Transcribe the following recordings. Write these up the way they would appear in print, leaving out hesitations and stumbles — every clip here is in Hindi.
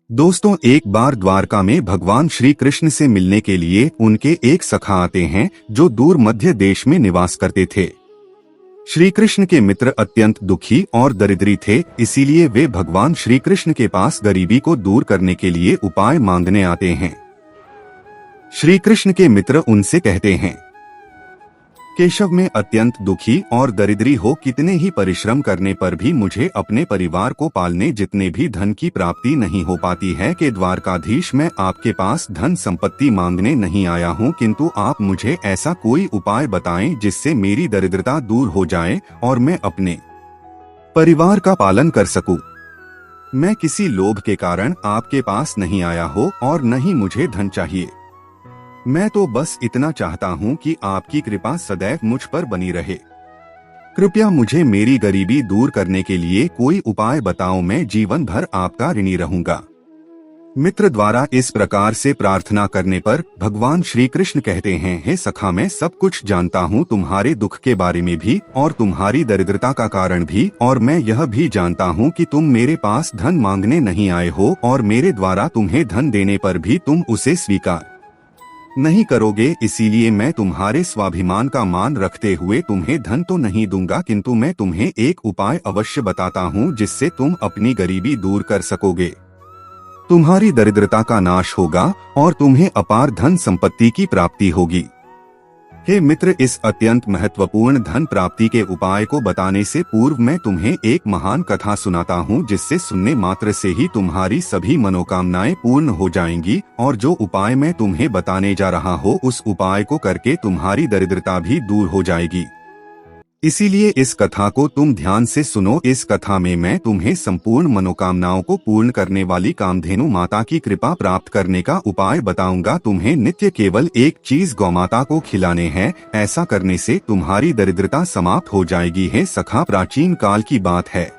दोस्तों, एक बार द्वारका में भगवान श्री कृष्ण से मिलने के लिए उनके एक सखा आते हैं जो दूर मध्य देश में निवास करते थे। श्री कृष्ण के मित्र अत्यंत दुखी और दरिद्री थे, इसीलिए वे भगवान श्री कृष्ण के पास गरीबी को दूर करने के लिए उपाय मांगने आते हैं। श्री कृष्ण के मित्र उनसे कहते हैं, केशव, मैं अत्यंत दुखी और दरिद्री हो कितने ही परिश्रम करने पर भी मुझे अपने परिवार को पालने जितने भी धन की प्राप्ति नहीं हो पाती है कि द्वारकाधीश, मैं आपके पास धन संपत्ति मांगने नहीं आया हूँ, किंतु आप मुझे ऐसा कोई उपाय बताएं जिससे मेरी दरिद्रता दूर हो जाए और मैं अपने परिवार का पालन कर सकूं। मैं किसी लोभ के कारण आपके पास नहीं आया हो और न ही मुझे धन चाहिए। मैं तो बस इतना चाहता हूँ कि आपकी कृपा सदैव मुझ पर बनी रहे। कृपया मुझे मेरी गरीबी दूर करने के लिए कोई उपाय बताओ, मैं जीवन भर आपका ऋणी रहूंगा। मित्र द्वारा इस प्रकार से प्रार्थना करने पर भगवान श्री कृष्ण कहते हैं, हे सखा, मैं सब कुछ जानता हूँ, तुम्हारे दुख के बारे में भी और तुम्हारी दरिद्रता का कारण भी, और मैं यह भी जानता हूँ कि तुम मेरे पास धन मांगने नहीं आए हो और मेरे द्वारा तुम्हें धन देने पर भी तुम उसे स्वीकार नहीं करोगे। इसीलिए मैं तुम्हारे स्वाभिमान का मान रखते हुए तुम्हें धन तो नहीं दूंगा, किंतु मैं तुम्हें एक उपाय अवश्य बताता हूँ जिससे तुम अपनी गरीबी दूर कर सकोगे। तुम्हारी दरिद्रता का नाश होगा और तुम्हें अपार धन संपत्ति की प्राप्ति होगी। हे मित्र, इस अत्यंत महत्वपूर्ण धन प्राप्ति के उपाय को बताने से पूर्व मैं तुम्हें एक महान कथा सुनाता हूँ जिससे सुनने मात्र से ही तुम्हारी सभी मनोकामनाएं पूर्ण हो जाएंगी, और जो उपाय मैं तुम्हें बताने जा रहा हूँ उस उपाय को करके तुम्हारी दरिद्रता भी दूर हो जाएगी। इसीलिए इस कथा को तुम ध्यान से सुनो। इस कथा में मैं तुम्हें संपूर्ण मनोकामनाओं को पूर्ण करने वाली कामधेनु माता की कृपा प्राप्त करने का उपाय बताऊंगा। तुम्हें नित्य केवल एक चीज गौमाता को खिलाने हैं, ऐसा करने से तुम्हारी दरिद्रता समाप्त हो जाएगी। है सखा, प्राचीन काल की बात है।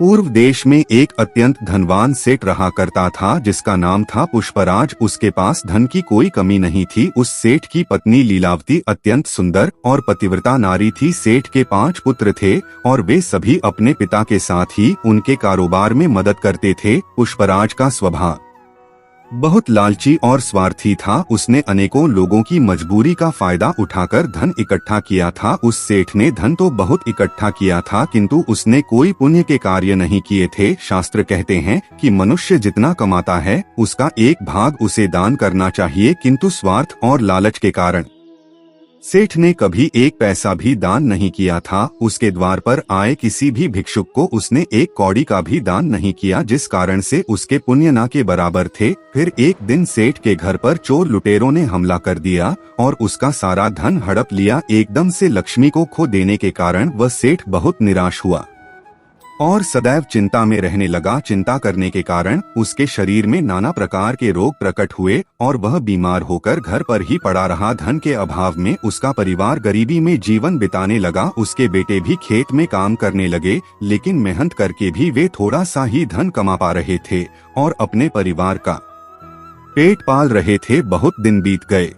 पूर्व देश में एक अत्यंत धनवान सेठ रहा करता था जिसका नाम था पुष्पराज। उसके पास धन की कोई कमी नहीं थी। उस सेठ की पत्नी लीलावती अत्यंत सुंदर और पतिव्रता नारी थी। सेठ के 5 पुत्र थे और वे सभी अपने पिता के साथ ही उनके कारोबार में मदद करते थे। पुष्पराज का स्वभाव बहुत लालची और स्वार्थी था। उसने अनेकों लोगों की मजबूरी का फायदा उठाकर धन इकट्ठा किया था। उस सेठ ने धन तो बहुत इकट्ठा किया था, किंतु उसने कोई पुण्य के कार्य नहीं किए थे। शास्त्र कहते हैं कि मनुष्य जितना कमाता है उसका एक भाग उसे दान करना चाहिए, किंतु स्वार्थ और लालच के कारण सेठ ने कभी एक पैसा भी दान नहीं किया था। उसके द्वार पर आए किसी भी भिक्षुक को उसने एक कौड़ी का भी दान नहीं किया, जिस कारण से उसके पुण्य ना के बराबर थे। फिर एक दिन सेठ के घर पर चोर लुटेरों ने हमला कर दिया और उसका सारा धन हड़प लिया। एकदम से लक्ष्मी को खो देने के कारण वह सेठ बहुत निराश हुआ और सदैव चिंता में रहने लगा। चिंता करने के कारण उसके शरीर में नाना प्रकार के रोग प्रकट हुए और वह बीमार होकर घर पर ही पड़ा रहा। धन के अभाव में उसका परिवार गरीबी में जीवन बिताने लगा। उसके बेटे भी खेत में काम करने लगे, लेकिन मेहनत करके भी वे थोड़ा सा ही धन कमा पा रहे थे और अपने परिवार का पेट पाल रहे थे। बहुत दिन बीत गए।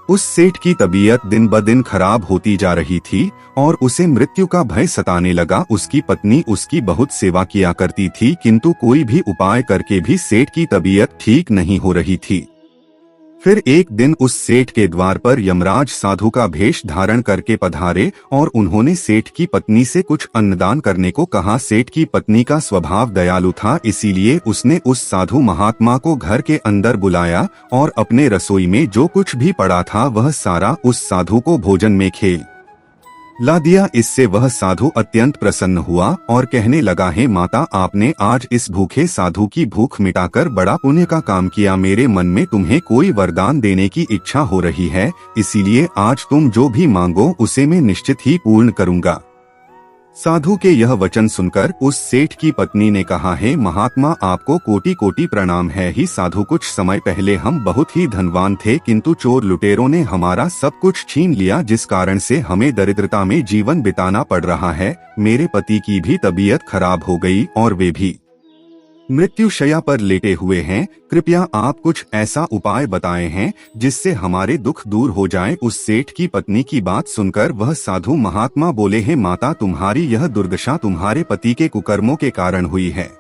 उस सेठ की तबीयत दिन ब दिन खराब होती जा रही थी और उसे मृत्यु का भय सताने लगा। उसकी पत्नी उसकी बहुत सेवा किया करती थी, किंतु कोई भी उपाय करके भी सेठ की तबीयत ठीक नहीं हो रही थी। फिर एक दिन उस सेठ के द्वार पर यमराज साधु का भेष धारण करके पधारे और उन्होंने सेठ की पत्नी से कुछ अन्नदान करने को कहा। सेठ की पत्नी का स्वभाव दयालु था, इसीलिए उसने उस साधु महात्मा को घर के अंदर बुलाया और अपने रसोई में जो कुछ भी पड़ा था वह सारा उस साधु को भोजन में खेल ला दिया। इससे वह साधु अत्यंत प्रसन्न हुआ और कहने लगा, हे माता, आपने आज इस भूखे साधु की भूख मिटाकर बड़ा पुण्य का काम किया। मेरे मन में तुम्हें कोई वरदान देने की इच्छा हो रही है, इसीलिए आज तुम जो भी मांगो उसे मैं निश्चित ही पूर्ण करूंगा। साधु के यह वचन सुनकर उस सेठ की पत्नी ने कहा, हे महात्मा, आपको कोटि कोटि प्रणाम है। ही साधु, कुछ समय पहले हम बहुत ही धनवान थे, किंतु चोर लुटेरों ने हमारा सब कुछ छीन लिया, जिस कारण से हमें दरिद्रता में जीवन बिताना पड़ रहा है। मेरे पति की भी तबीयत खराब हो गई और वे भी मृत्युशैया पर लेटे हुए हैं। कृपया आप कुछ ऐसा उपाय बताए हैं जिससे हमारे दुख दूर हो जाए। उस सेठ की पत्नी की बात सुनकर वह साधु महात्मा बोले, हे माता, तुम्हारी यह दुर्दशा तुम्हारे पति के कुकर्मों के कारण हुई है।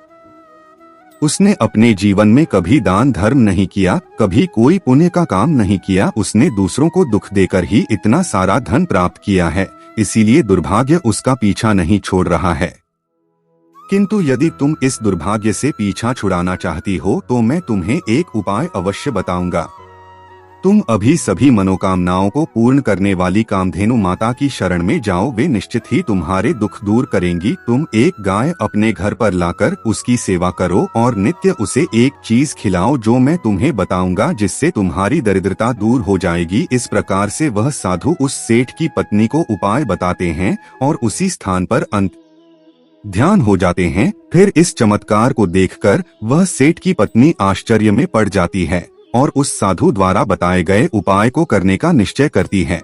उसने अपने जीवन में कभी दान धर्म नहीं किया, कभी कोई पुण्य का काम नहीं किया। उसने दूसरों को दुख देकर ही इतना सारा धन प्राप्त किया है, इसीलिए दुर्भाग्य उसका पीछा नहीं छोड़ रहा है। किंतु यदि तुम इस दुर्भाग्य से पीछा छुड़ाना चाहती हो तो मैं तुम्हें एक उपाय अवश्य बताऊंगा। तुम अभी सभी मनोकामनाओं को पूर्ण करने वाली कामधेनु माता की शरण में जाओ, वे निश्चित ही तुम्हारे दुख दूर करेंगी। तुम एक गाय अपने घर पर लाकर उसकी सेवा करो और नित्य उसे एक चीज खिलाओ जो मैं तुम्हें बताऊंगा, जिससे तुम्हारी दरिद्रता दूर हो जाएगी। इस प्रकार से वह साधु उस सेठ की पत्नी को उपाय बताते हैं और उसी स्थान पर अंत ध्यान हो जाते हैं। फिर इस चमत्कार को देखकर वह सेठ की पत्नी आश्चर्य में पड़ जाती है और उस साधु द्वारा बताए गए उपाय को करने का निश्चय करती है।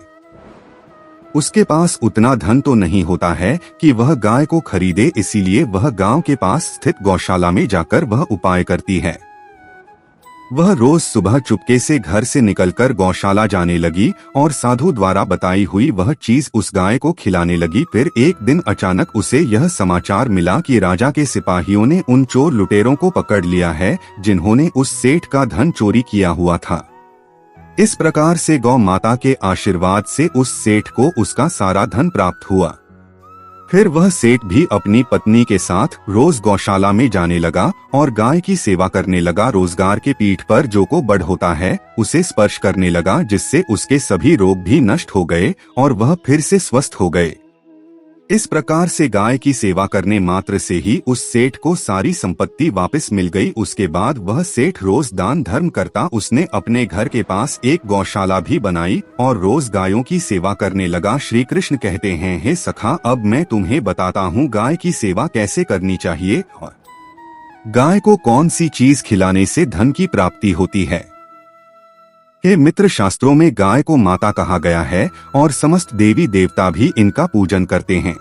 उसके पास उतना धन तो नहीं होता है कि वह गाय को खरीदे, इसीलिए वह गांव के पास स्थित गौशाला में जाकर वह उपाय करती है। वह रोज सुबह चुपके से घर से निकलकर गौशाला जाने लगी और साधु द्वारा बताई हुई वह चीज उस गाय को खिलाने लगी। फिर एक दिन अचानक उसे यह समाचार मिला कि राजा के सिपाहियों ने उन चोर लुटेरों को पकड़ लिया है जिन्होंने उस सेठ का धन चोरी किया हुआ था। इस प्रकार से गौ माता के आशीर्वाद से उस सेठ को उसका सारा धन प्राप्त हुआ। फिर वह सेठ भी अपनी पत्नी के साथ रोज गौशाला में जाने लगा और गाय की सेवा करने लगा। रोजगार के पीठ पर जो को बड़ होता है उसे स्पर्श करने लगा, जिससे उसके सभी रोग भी नष्ट हो गए और वह फिर से स्वस्थ हो गए। इस प्रकार से गाय की सेवा करने मात्र से ही उस सेठ को सारी संपत्ति वापस मिल गई। उसके बाद वह सेठ रोज दान धर्म करता। उसने अपने घर के पास एक गौशाला भी बनाई और रोज गायों की सेवा करने लगा। श्री कृष्ण कहते हैं, हे सखा, अब मैं तुम्हें बताता हूँ गाय की सेवा कैसे करनी चाहिए और गाय को कौन सी चीज खिलाने से धन की प्राप्ति होती है। हे मित्र, शास्त्रों में गाय को माता कहा गया है और समस्त देवी देवता भी इनका पूजन करते हैं।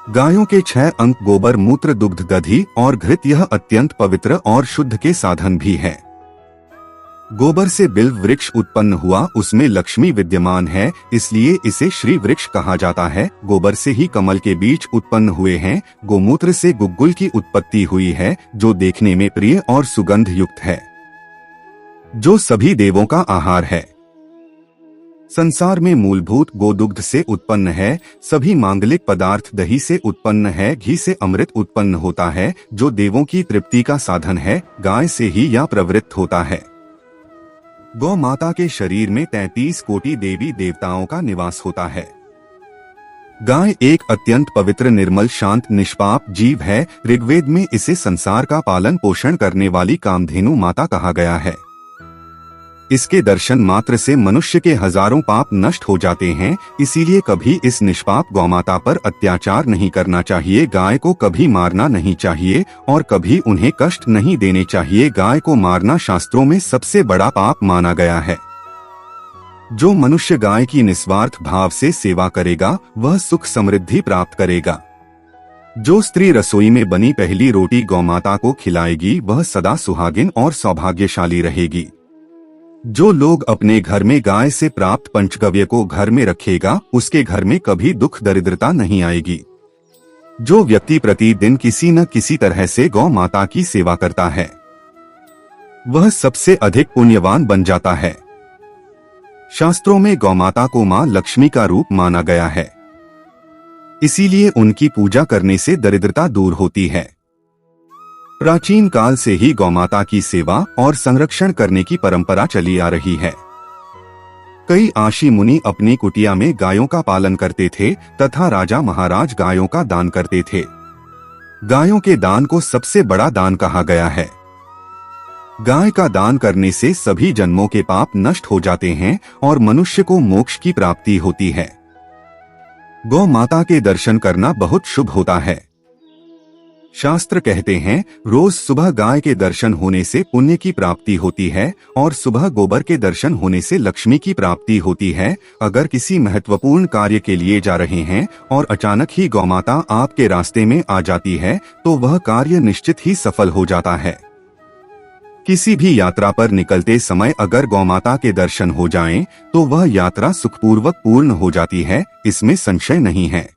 गायों के 6 अंग गोबर, मूत्र, दुग्ध, दधी और घृत, यह अत्यंत पवित्र और शुद्ध के साधन भी है। गोबर से बिल्व वृक्ष उत्पन्न हुआ, उसमें लक्ष्मी विद्यमान है, इसलिए इसे श्री वृक्ष कहा जाता है। गोबर से ही कमल के बीज उत्पन्न हुए हैं। गोमूत्र से गुग्गुल की उत्पत्ति हुई है जो देखने में प्रिय और सुगंध युक्त है, जो सभी देवों का आहार है। संसार में मूलभूत गोदुग्ध से उत्पन्न है। सभी मांगलिक पदार्थ दही से उत्पन्न है। घी से अमृत उत्पन्न होता है जो देवों की तृप्ति का साधन है। गाय से ही यह प्रवृत्त होता है। गौ माता के शरीर में 33 कोटि देवी देवताओं का निवास होता है। गाय एक अत्यंत पवित्र, निर्मल, शांत, निष्पाप जीव है। ऋग्वेद में इसे संसार का पालन पोषण करने वाली कामधेनु माता कहा गया है। इसके दर्शन मात्र से मनुष्य के हजारों पाप नष्ट हो जाते हैं, इसीलिए कभी इस निष्पाप गौमाता पर अत्याचार नहीं करना चाहिए। गाय को कभी मारना नहीं चाहिए और कभी उन्हें कष्ट नहीं देने चाहिए। गाय को मारना शास्त्रों में सबसे बड़ा पाप माना गया है। जो मनुष्य गाय की निस्वार्थ भाव से सेवा करेगा वह सुख समृद्धि प्राप्त करेगा। जो स्त्री रसोई में बनी पहली रोटी गौमाता को खिलाएगी वह सदा सुहागिन और सौभाग्यशाली रहेगी। जो लोग अपने घर में गाय से प्राप्त पंचगव्य को घर में रखेगा उसके घर में कभी दुख दरिद्रता नहीं आएगी। जो व्यक्ति प्रतिदिन किसी न किसी तरह से गौ माता की सेवा करता है वह सबसे अधिक पुण्यवान बन जाता है। शास्त्रों में गौमाता को मां लक्ष्मी का रूप माना गया है, इसीलिए उनकी पूजा करने से दरिद्रता दूर होती है। प्राचीन काल से ही गौमाता की सेवा और संरक्षण करने की परंपरा चली आ रही है। कई आशी मुनि अपनी कुटिया में गायों का पालन करते थे तथा राजा महाराज गायों का दान करते थे। गायों के दान को सबसे बड़ा दान कहा गया है। गाय का दान करने से सभी जन्मों के पाप नष्ट हो जाते हैं और मनुष्य को मोक्ष की प्राप्ति होती है। गौ माता के दर्शन करना बहुत शुभ होता है। शास्त्र कहते हैं रोज सुबह गाय के दर्शन होने से पुण्य की प्राप्ति होती है और सुबह गोबर के दर्शन होने से लक्ष्मी की प्राप्ति होती है। अगर किसी महत्वपूर्ण कार्य के लिए जा रहे हैं और अचानक ही गौमाता आपके रास्ते में आ जाती है तो वह कार्य निश्चित ही सफल हो जाता है। किसी भी यात्रा पर निकलते समय अगर गौमाता के दर्शन हो जाएं, तो वह यात्रा सुखपूर्वक पूर्ण हो जाती है, इसमें संशय नहीं है।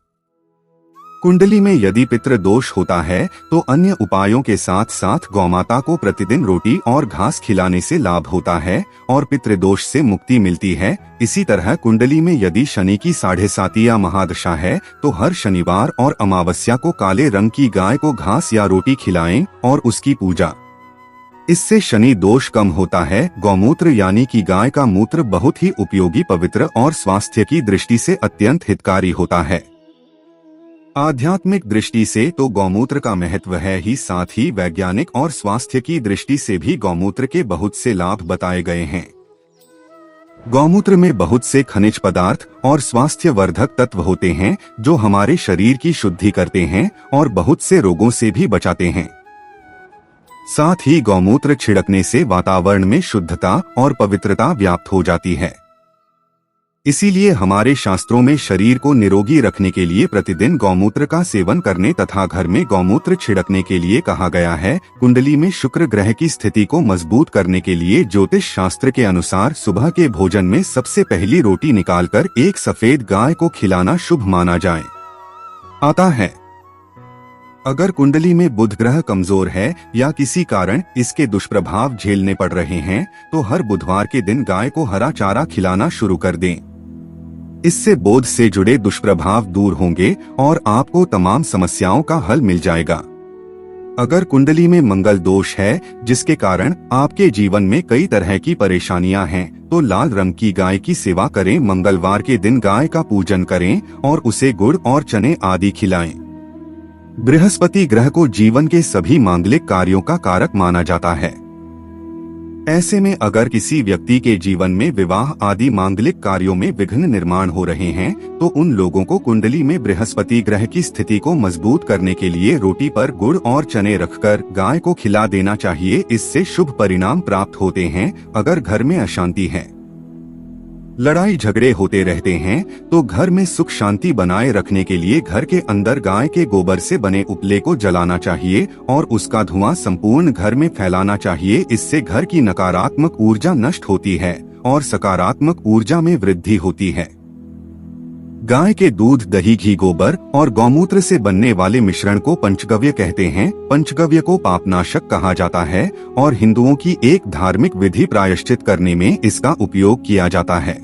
कुंडली में यदि पितृ दोष होता है तो अन्य उपायों के साथ साथ गौमाता को प्रतिदिन रोटी और घास खिलाने से लाभ होता है और पितृदोष से मुक्ति मिलती है। इसी तरह कुंडली में यदि शनि की 7.5 या महादशा है तो हर शनिवार और अमावस्या को काले रंग की गाय को घास या रोटी खिलाएं और उसकी पूजा। इससे शनि दोष कम होता है। गौमूत्र यानी कि गाय का मूत्र बहुत ही उपयोगी, पवित्र और स्वास्थ्य की दृष्टि से अत्यंत हितकारी होता है। आध्यात्मिक दृष्टि से तो गौमूत्र का महत्व है ही, साथ ही वैज्ञानिक और स्वास्थ्य की दृष्टि से भी गौमूत्र के बहुत से लाभ बताए गए हैं। गौमूत्र में बहुत से खनिज पदार्थ और स्वास्थ्यवर्धक तत्व होते हैं जो हमारे शरीर की शुद्धि करते हैं और बहुत से रोगों से भी बचाते हैं। साथ ही गौमूत्र छिड़कने से वातावरण में शुद्धता और पवित्रता व्याप्त हो जाती है। इसीलिए हमारे शास्त्रों में शरीर को निरोगी रखने के लिए प्रतिदिन गौमूत्र का सेवन करने तथा घर में गौमूत्र छिड़कने के लिए कहा गया है। कुंडली में शुक्र ग्रह की स्थिति को मजबूत करने के लिए ज्योतिष शास्त्र के अनुसार सुबह के भोजन में सबसे पहली रोटी निकालकर एक सफेद गाय को खिलाना शुभ माना जाए आता है। अगर कुंडली में बुध ग्रह कमजोर है या किसी कारण इसके दुष्प्रभाव झेलने पड़ रहे हैं तो हर बुधवार के दिन गाय को हरा चारा खिलाना शुरू कर दें। इससे बोध से जुड़े दुष्प्रभाव दूर होंगे और आपको तमाम समस्याओं का हल मिल जाएगा। अगर कुंडली में मंगल दोष है जिसके कारण आपके जीवन में कई तरह की परेशानियां हैं तो लाल रंग की गाय की सेवा करें। मंगलवार के दिन गाय का पूजन करें और उसे गुड़ और चने आदि खिलाएं। बृहस्पति ग्रह को जीवन के सभी मांगलिक कार्यों का कारक माना जाता है। ऐसे में अगर किसी व्यक्ति के जीवन में विवाह आदि मांगलिक कार्यों में विघ्न निर्माण हो रहे हैं तो उन लोगों को कुंडली में बृहस्पति ग्रह की स्थिति को मजबूत करने के लिए रोटी पर गुड़ और चने रखकर गाय को खिला देना चाहिए। इससे शुभ परिणाम प्राप्त होते हैं। अगर घर में अशांति है, लड़ाई झगड़े होते रहते हैं तो घर में सुख शांति बनाए रखने के लिए घर के अंदर गाय के गोबर से बने उपले को जलाना चाहिए और उसका धुआं संपूर्ण घर में फैलाना चाहिए। इससे घर की नकारात्मक ऊर्जा नष्ट होती है और सकारात्मक ऊर्जा में वृद्धि होती है। गाय के दूध, दही, घी, गोबर और गौमूत्र से बनने वाले मिश्रण को पंचगव्य कहते हैं। पंचगव्य को पापनाशक कहा जाता है और हिंदुओं की एक धार्मिक विधि प्रायश्चित करने में इसका उपयोग किया जाता है।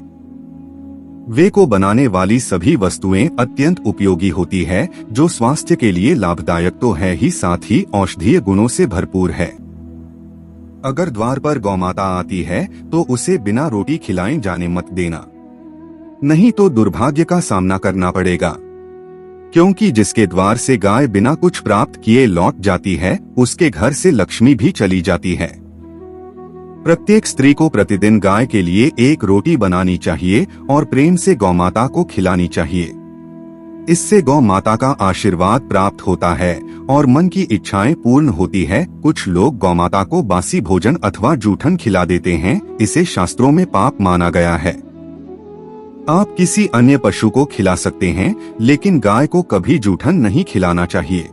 वे को बनाने वाली सभी वस्तुएं अत्यंत उपयोगी होती है जो स्वास्थ्य के लिए लाभदायक तो है ही, साथ ही औषधीय गुणों से भरपूर है। अगर द्वार पर गौमाता आती है तो उसे बिना रोटी खिलाए जाने मत देना, नहीं तो दुर्भाग्य का सामना करना पड़ेगा। क्योंकि जिसके द्वार से गाय बिना कुछ प्राप्त किए लौट जाती है उसके घर से लक्ष्मी भी चली जाती है। प्रत्येक स्त्री को प्रतिदिन गाय के लिए एक रोटी बनानी चाहिए और प्रेम से गौमाता को खिलानी चाहिए। इससे गौ माता का आशीर्वाद प्राप्त होता है और मन की इच्छाएं पूर्ण होती है। कुछ लोग गौमाता को बासी भोजन अथवा जूठन खिला देते हैं, इसे शास्त्रों में पाप माना गया है। आप किसी अन्य पशु को खिला सकते हैं लेकिन गाय को कभी जूठन नहीं खिलाना चाहिए।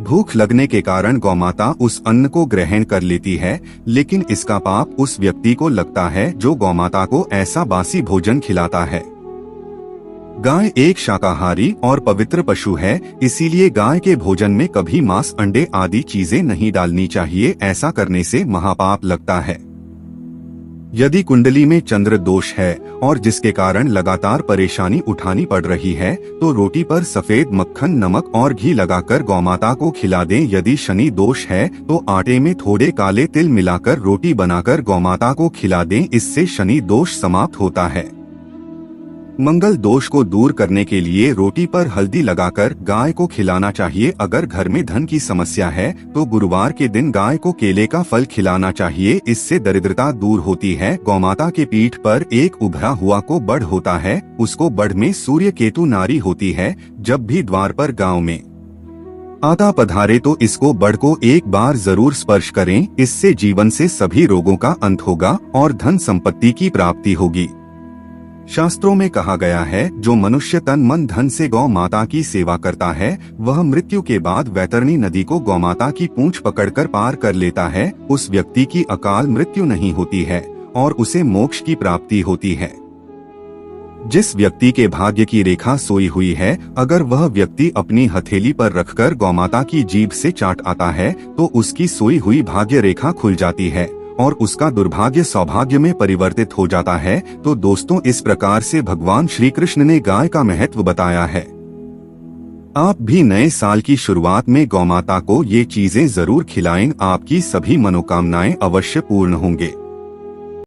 भूख लगने के कारण गौमाता उस अन्न को ग्रहण कर लेती है लेकिन इसका पाप उस व्यक्ति को लगता है जो गौमाता को ऐसा बासी भोजन खिलाता है। गाय एक शाकाहारी और पवित्र पशु है, इसीलिए गाय के भोजन में कभी मांस, अंडे आदि चीजें नहीं डालनी चाहिए। ऐसा करने से महापाप लगता है। यदि कुंडली में चंद्र दोष है और जिसके कारण लगातार परेशानी उठानी पड़ रही है तो रोटी पर सफेद मक्खन, नमक और घी लगाकर गौमाता को खिला दें। यदि शनि दोष है तो आटे में थोड़े काले तिल मिलाकर रोटी बनाकर गौमाता को खिला दें, इससे शनि दोष समाप्त होता है। मंगल दोष को दूर करने के लिए रोटी पर हल्दी लगाकर गाय को खिलाना चाहिए। अगर घर में धन की समस्या है तो गुरुवार के दिन गाय को केले का फल खिलाना चाहिए, इससे दरिद्रता दूर होती है। गौमाता के पीठ पर एक उभरा हुआ को बड़ होता है, उसको बड़ में सूर्य केतु नारी होती है। जब भी द्वार पर गांव में आता पधारे तो इसको बड़ को एक बार जरूर स्पर्श करें, इससे जीवन से सभी रोगों का अंत होगा और धन संपत्ति की प्राप्ति होगी। शास्त्रों में कहा गया है, जो मनुष्य तन मन धन से गौ माता की सेवा करता है वह मृत्यु के बाद वैतरणी नदी को गौमाता की पूंछ पकड़कर पार कर लेता है। उस व्यक्ति की अकाल मृत्यु नहीं होती है और उसे मोक्ष की प्राप्ति होती है। जिस व्यक्ति के भाग्य की रेखा सोई हुई है, अगर वह व्यक्ति अपनी हथेली पर रखकर गौमाता की जीभ से चाट आता है तो उसकी सोई हुई भाग्य रेखा खुल जाती है और उसका दुर्भाग्य सौभाग्य में परिवर्तित हो जाता है। तो दोस्तों, इस प्रकार से भगवान श्री कृष्ण ने गाय का महत्व बताया है। आप भी नए साल की शुरुआत में गौमाता को ये चीजें जरूर खिलाएं, आपकी सभी मनोकामनाएं अवश्य पूर्ण होंगे।